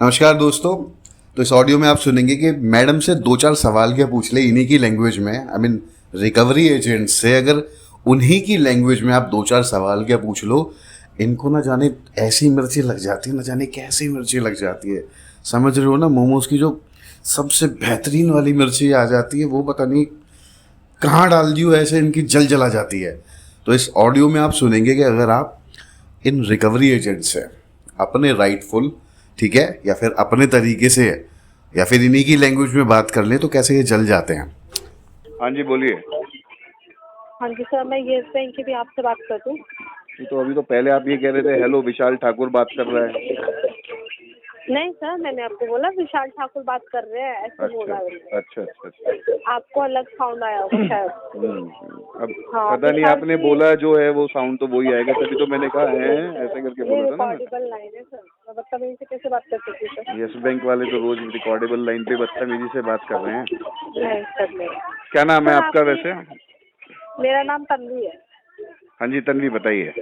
नमस्कार दोस्तों। तो इस ऑडियो में आप सुनेंगे कि मैडम से दो चार सवाल क्या पूछ ले इन्हीं की लैंग्वेज में। आई मीन रिकवरी एजेंट से अगर उन्हीं की लैंग्वेज में आप दो चार सवाल क्या पूछ लो, इनको ना जाने ऐसी मिर्ची लग जाती है, ना जाने कैसी मिर्ची लग जाती है। समझ रहे हो ना, मोमोज की जो सबसे बेहतरीन वाली मिर्ची आ जाती है वो पता नहीं कहाँ डाल दी हो, ऐसे इनकी जल जला जाती है। तो इस ऑडियो में आप सुनेंगे कि अगर आप इन रिकवरी एजेंट से अपने राइटफुल, ठीक है, या फिर अपने तरीके से या फिर इन्हीं की लैंग्वेज में बात कर लें तो कैसे ये जल जाते हैं। हाँ जी बोलिए। हाँ जी सर, मैं येस बैंक की भी आपसे बात कर दूँ? तो अभी तो पहले आप ये कह रहे थे हेलो विशाल ठाकुर बात कर रहा है। नहीं सर, मैंने आपको बोला विशाल ठाकुर बात कर रहे हैं, ऐसे बोला मैंने। अच्छा। आपको अलग साउंड आया होगा शायद। अब हाँ, पता नहीं आपने बोला जो है वो साउंड तो वही आएगा, तभी तो मैंने कहा है ऐसे करके बोला था ना। रिकॉर्डेबल लाइन है सर, मैं बदतमीजी से कैसे बात कर सकती हूँ सर? यस बैंक वाले तो रोज रिकॉर्डेबल लाइन पे बदतमीजी से बात कर रहे हैं। नहीं सर, नहीं। क्या नाम है सर, आपका वैसे? मेरा नाम तन्वी है। हाँ जी तन्वी बताइए।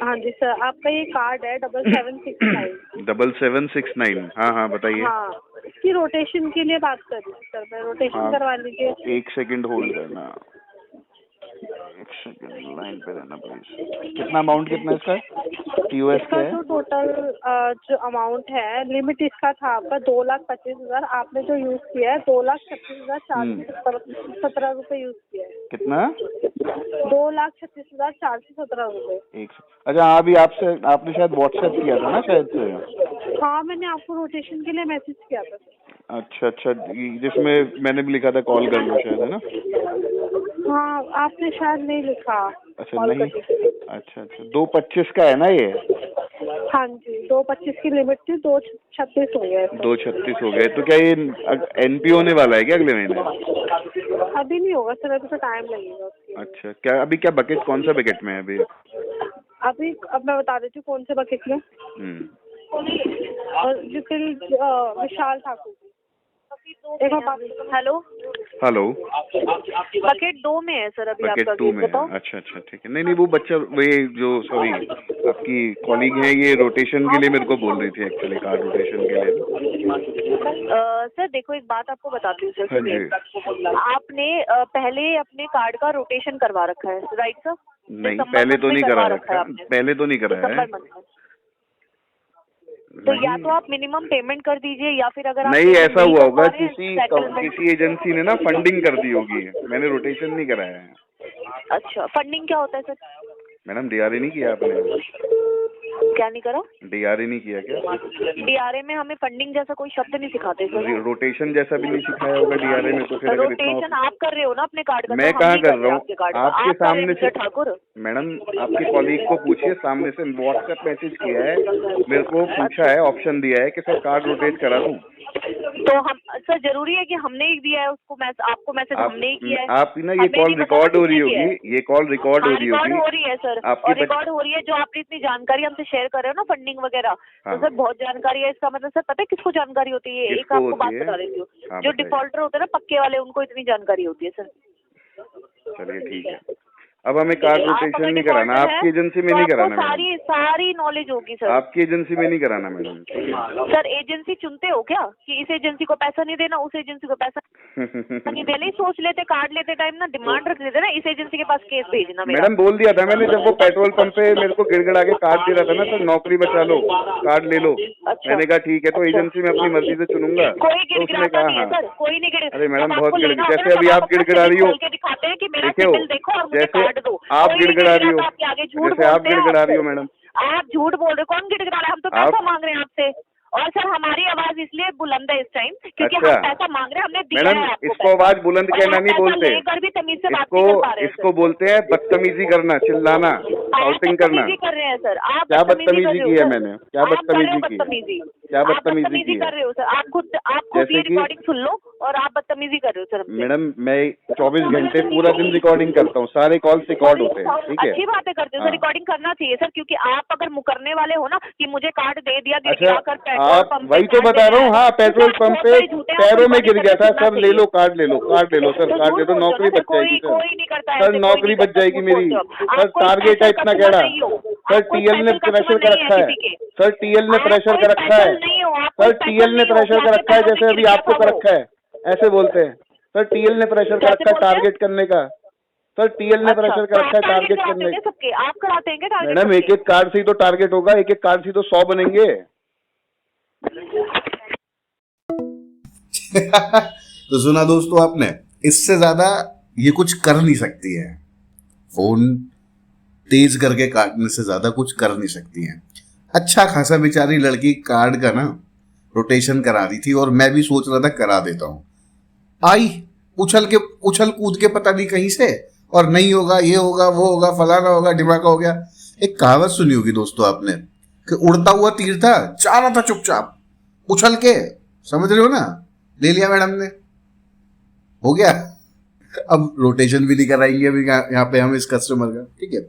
हाँ जी सर, आपका ये कार्ड है 7769। 7769। हाँ बताइए। हाँ, इसकी रोटेशन के लिए बात कर रही हूँ सर मैं, रोटेशन करवा लीजिए। एक सेकंड होल्ड करना, एक सेकंड लाइन पे रहना प्लीज। कितना अमाउंट कितना है इसका? टीओएस इसका जो टोटल जो अमाउंट है, लिमिट इसका था आपका 2,25,000। आपने जो यूज किया है 2,36,417 रुपए यूज किया है। कितना? 2,36,417 रुपए। अच्छा अभी आपने शायद व्हाट्सएप किया था ना शायद से। हाँ, मैंने आपको रोटेशन के लिए मैसेज किया था। अच्छा जिसमें मैंने भी लिखा था कॉल कर लो शायद, है ना? हाँ, आपने शायद नहीं लिखा। अच्छा नहीं। अच्छा 2,25 का है ना ये? हाँ जी, 2,25 की लिमिट थी, 2,36 हो गया। 2,36 हो गए। तो क्या ये एनपी होने वाला है क्या अगले महीने? अभी नहीं होगा सर, अभी तो टाइम लगेगा उसके। अच्छा क्या अभी क्या बकेट कौन सा बकेट में है अभी? अब मैं बता देती हूँ कौन से बकेट में। और विशाल ठाकुर। हेलो बकेट 2 में है सर अभी। बकेट आपका 2 में है। अच्छा ठीक है। नहीं वो बच्चा ये जो सॉरी आपकी कॉलीग है ये रोटेशन के लिए मेरे को बोल रही थी एक्चुअली, कार्ड रोटेशन के लिए। सर देखो एक बात आपको बताती हूँ सर। हाँ जी। आपने पहले अपने कार्ड का रोटेशन करवा रखा है राइट सर? नहीं पहले तो नहीं करा रखा, पहले तो नहीं करा है। तो या तो आप मिनिमम पेमेंट कर दीजिए या फिर अगर नहीं ऐसा हुआ होगा किसी एजेंसी ने ना फंडिंग कर दी होगी, मैंने रोटेशन नहीं कराया है। अच्छा फंडिंग क्या होता है सर? मैडम डीआरए नहीं किया आपने? क्या नहीं करा? डीआरए नहीं किया क्या? डीआरए में हमें फंडिंग जैसा कोई शब्द नहीं सिखाते सर। रोटेशन जैसा भी नहीं सिखाया होगा डीआरए में, तो फिर अगर रोटेशन आप कर रहे हो ना अपने कार्ड का? मैं कहाँ कर रहा हूँ? आपके सामने से ठाकुर। मैडम आपके कॉलीग को पूछिए, सामने से व्हाट्सएप मैसेज किया है, मेरे को पूछा है, ऑप्शन दिया है कि सर कार्ड रोटेट करा दूं। तो हम सर जरूरी है कि हमने ही दिया है उसको आपको मैसेज हमने ही किया है। आप ना ये कॉल रिकॉर्ड हो रही होगी, ये कॉल रिकॉर्ड हो रही होगी। रिकॉर्ड हो रही है सर, और रिकॉर्ड हो रही है। जो आपने इतनी जानकारी हमसे शेयर कर रहे हो ना फंडिंग वगैरह, तो सर बहुत जानकारी है। इसका मतलब सर पता है किसको जानकारी होती है? एक आपको बात बता देती हूँ, जो डिफॉल्टर होते हैं ना पक्के वाले, उनको इतनी जानकारी होती है सर। चलिए ठीक है। अब हमें कार्ड रोटेशन नहीं कराना, आपकी एजेंसी में नहीं कराना। सारी नॉलेज होगी सर। आपकी एजेंसी में नहीं कराना मैडम। सर एजेंसी चुनते हो क्या कि इस एजेंसी को पैसा नहीं देना, उस एजेंसी को पैसा नहीं देना? सोच लेते कार्ड लेते टाइम ना, डिमांड रख देते ना इस एजेंसी के पास केस भेजना। मैडम बोल दिया था मैंने, जब वो पेट्रोल पंप पे मेरे को गिड़गिड़ा के कार्ड दे रहा था ना, तो नौकरी बचा लो कार्ड ले लो। मैंने कहा ठीक है, तो एजेंसी में अपनी मर्जी से चुनूंगा। कोई गिड़गिड़ाता नहीं है सर, कोई नहीं गिड़गिड़ा। अरे मैडम बहुत जैसे अभी आप गिड़गिड़ा रही हो, दिखाते हैं कि मेरा देखो सिबिल देखो और मुझे कार्ड दो। आप गिड़गिड़ा रही हो, जैसे आप गिड़गिड़ा रही हो मैडम। आप झूठ बोल रहे हो। कौन गिड़गिड़ा रहा है? हम तो पैसा मांग रहे हैं आपसे। और सर हमारी आवाज इसलिए बुलंद है इस टाइम क्योंकि हम पैसा मांग रहे हैं, हमने दिया है आपको। इसको आवाज बुलंद कहना नहीं बोलते, भी तमीज से बात नहीं कर पा रहे हैं। इसको बोलते हैं बदतमीजी करना, चिल्लाना, शाउटिंग करना। कर रहे हैं सर आप। क्या बदतमीजी की है मैंने? क्या बदतमीजी की? क्या बदतमीजी की कर रहे हो सर? आप खुद ये रिकॉर्डिंग सुन लो और आप बदतमीजी कर रहे हो सर। मैडम मैं 24 घंटे पूरा दिन रिकॉर्डिंग करता हूँ, सारे कॉल्स रिकॉर्ड होते हैं। ठीक है, अच्छी बातें करते हो सर, रिकॉर्डिंग करना चाहिए सर, क्योंकि आप अगर मुकरने वाले हो ना कि मुझे कार्ड दे दिया, आप वही तो बता रहा हूँ। हाँ पेट्रोल पंप पे पैरों में गिर गया था सर, ले लो कार्ड ले लो, कार्ड ले लो सर, कार्ड ले लो, नौकरी बच जाएगी सर। सर नौकरी बच जाएगी मेरी सर, टारगेट है इतना कह रहा। सर टीएल ने प्रेशर कर रखा है, सर टीएल ने प्रेशर कर रखा है, सर टीएल ने प्रेशर कर रखा है, जैसे अभी आपको कर रखा है ऐसे बोलते हैं। सर टीएल ने प्रेशर कर रखा है टारगेट करने का, सर टीएल ने प्रेशर कर रखा है टारगेट करने का। सबके आप कराते हैं क्या? मैडम एक एक कार्ड से ही तो टारगेट होगा, एक एक कार्ड से ही तो 100 बनेंगे। तो सुना दोस्तों आपने, इससे ज्यादा ये कुछ कर नहीं सकती है, फोन तेज करके काटने से ज्यादा कुछ कर नहीं सकती है। अच्छा खासा बेचारी लड़की कार्ड का ना रोटेशन करा दी थी और मैं भी सोच रहा था करा देता हूं, आई उछल कूद के पता नहीं कहीं से, और नहीं होगा, ये होगा, वो होगा, फलाना होगा, ढिमाका हो गया। एक कहावत सुनी होगी दोस्तों आपने कि उड़ता हुआ तीर था, जा रहा था चुपचाप उछल के, समझ रहे हो ना, ले लिया मैडम ने, हो गया। अब रोटेशन भी नहीं कराएंगे अभी यहाँ पे हम इस कस्टमर का, ठीक है।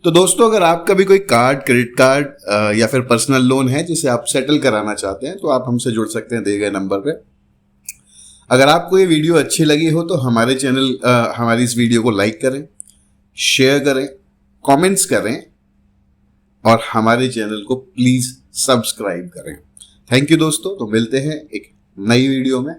तो दोस्तों अगर आपका भी कोई कार्ड, क्रेडिट कार्ड या फिर पर्सनल लोन है जिसे आप सेटल कराना चाहते हैं तो आप हमसे जुड़ सकते हैं दिए गए नंबर पे। अगर आपको ये वीडियो अच्छी लगी हो तो हमारे चैनल हमारी इस वीडियो को लाइक करें, शेयर करें, कमेंट्स करें और हमारे चैनल को प्लीज सब्सक्राइब करें। थैंक यू दोस्तों, तो मिलते हैं एक नई वीडियो में।